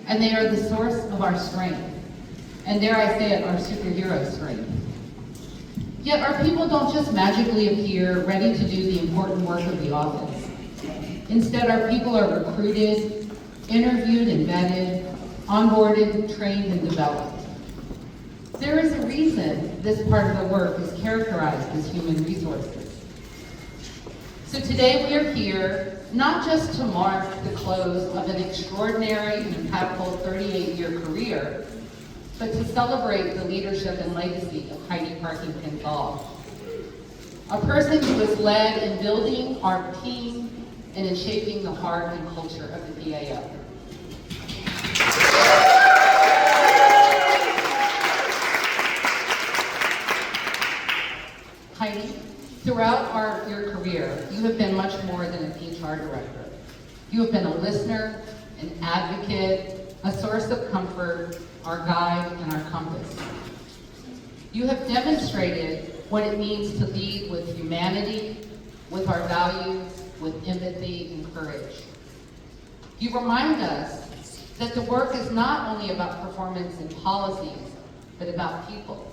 and they are the source of our strength, and dare I say it, our superhero strength. Yet our people don't just magically appear ready to do the important work of the office. Instead, our people are recruited, interviewed and vetted, onboarded, trained, and developed. There is a reason this part of the work is characterized as human resources. So today we are here not just to mark the close of an extraordinary and impactful 38-year career, but to celebrate the leadership and legacy of Heidi Parkington Ball, a person who has led in building our team and in shaping the heart and culture of the PAO. Heidi, throughout your career, you have been much more than an HR director. You have been a listener, an advocate, a source of comfort, our guide, and our compass. You have demonstrated what it means to lead with humanity, with our values, with empathy and courage. You remind us that the work is not only about performance and policies, but about people,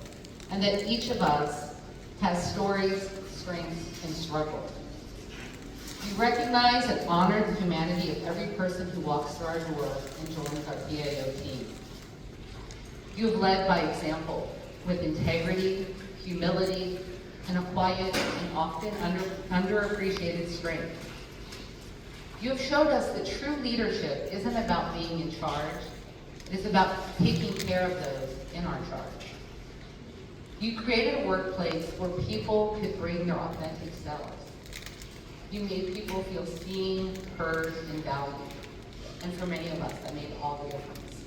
and that each of us has stories, strengths, and struggles. You recognize and honor the humanity of every person who walks through our door and joins our PAO team. You have led by example with integrity, humility, and a quiet and often underappreciated strength. You have showed us that true leadership isn't about being in charge, it is about taking care of those in our charge. You created a workplace where people could bring their authentic selves. You made people feel seen, heard, and valued. And for many of us, that made all the difference.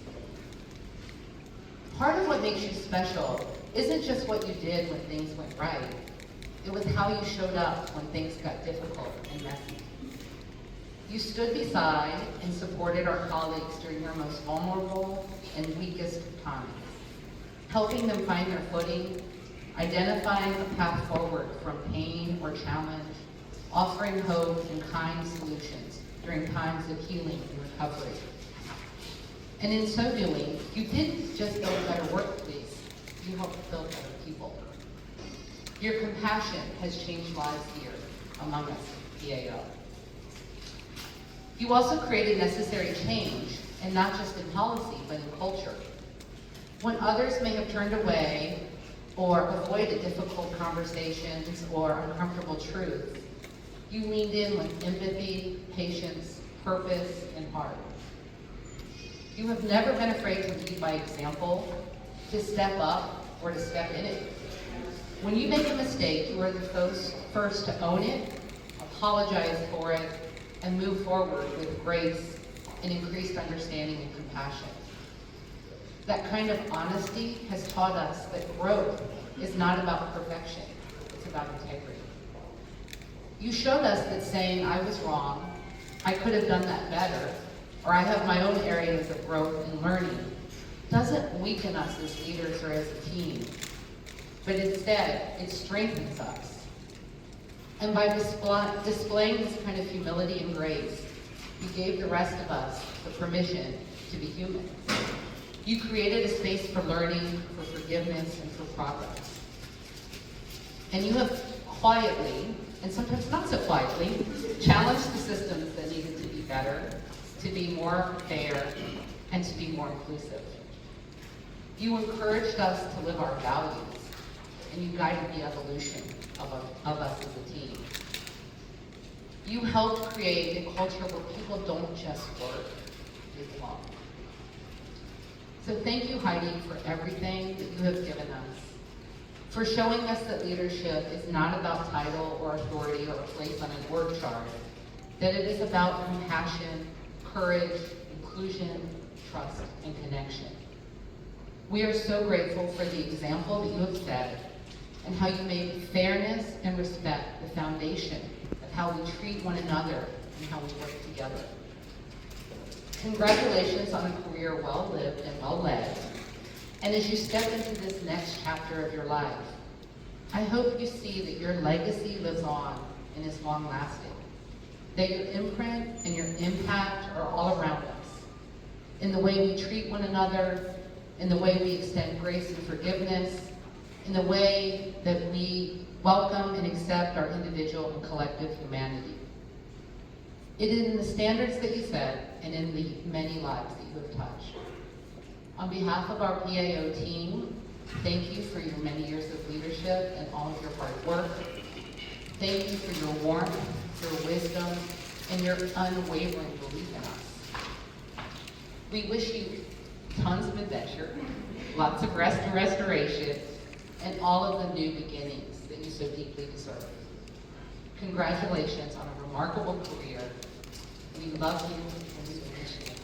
Part of what makes you special isn't just what you did when things went right. It was how you showed up when things got difficult and messy. You stood beside and supported our colleagues during their most vulnerable and weakest times, helping them find their footing, identifying a path forward from pain or challenge, offering hope and kind solutions during times of healing and recovery. And in so doing, you didn't just build a better workplace, you helped build better people. Your compassion has changed lives here among us at PAO. You also created necessary change, and not just in policy, but in culture. When others may have turned away or avoided difficult conversations or uncomfortable truths, you leaned in with empathy, patience, purpose, and heart. You have never been afraid to lead by example, to step up, or to step in it. When you make a mistake, you are the first to own it, apologize for it, and move forward with grace and increased understanding and compassion. That kind of honesty has taught us that growth is not about perfection, it's about integrity. You showed us that saying, I was wrong, I could have done that better, or I have my own areas of growth and learning, doesn't weaken us as leaders or as a team, but instead, it strengthens us. And by displaying this kind of humility and grace, you gave the rest of us the permission to be human. You created a space for learning, for forgiveness, and for progress. And you have quietly, and sometimes not so quietly, challenged the systems that needed to be better, to be more fair, and to be more inclusive. You encouraged us to live our values, and you guided the evolution of us as a team. You helped create a culture where people don't just work, they belong. So thank you, Heidi, for everything that you have given us, for showing us that leadership is not about title or authority or a place on an org chart, that it is about compassion, courage, inclusion, trust, and connection. We are so grateful for the example that you have set and how you made fairness and respect the foundation of how we treat one another and how we work together. Congratulations on a career well lived and well led. And as you step into this next chapter of your life, I hope you see that your legacy lives on and is long lasting. That your imprint and your impact are all around us. in the way we treat one another, in the way we extend grace and forgiveness, in the way that we welcome and accept our individual and collective humanity. It is in the standards that you set and in the many lives that you have touched. On behalf of our PAO team, thank you for your many years of leadership and all of your hard work. Thank you for your warmth, your wisdom, and your unwavering belief in us. We wish you tons of adventure, lots of rest and restoration, and all of the new beginnings that you so deeply deserve. Congratulations on a remarkable career. We love you and we appreciate you.